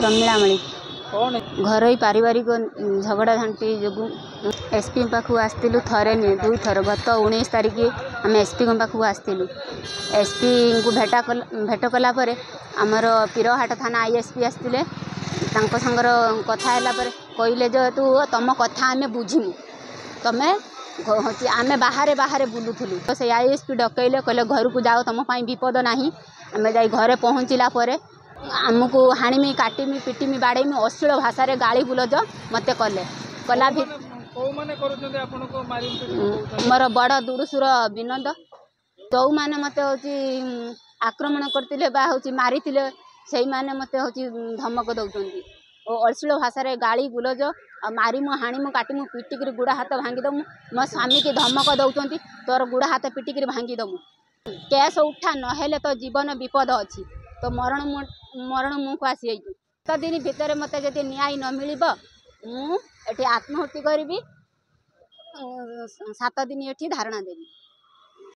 प्रमिला मणि कौन घर पारिवारिक झगड़ा झांटी जो एसपी पाखु आसलु थे नुहे दुई थर गत 19 तारिख आम एसपी पाखु आसलु एसपी को भेट कलापर आमर पीरहाट थाना आईएसपी आसते संगर कथा कहले जो तू तुम कथा आम बुझीमु तुम आम बाहर बाहर बुलूलु तो से आईएसपी डकैले कहले घर को जाओ तुम विपद ना आम जा घरे पहुँचला आमको हाणीमी काटिमी पिटिमी बाड़ेमी अश्लील भाषा गाली बुलज मत कले कला भी मोर बड़ दुरुसुर विनोद जो मैंने मत हूँ आक्रमण करते मारी से मैंने मत हूँ धमक दौरान और अश्लील भाषा गाली बुलज मारिमु हाणीमु काटिमु पिटिकी गुड़ा हाथ भांगीदमु मो स्वामी की धमक दौरान तोर गुड़ा हाथ पिटिकी भांगीदमु केस उठा नहेले तो जीवन विपद अच्छी तो मरण मुँह को आसी जाइए 7 दिन भितर मत जब न्याय न मिल मुझे आत्महत्या करी 7 दिन ये धारणा देवी।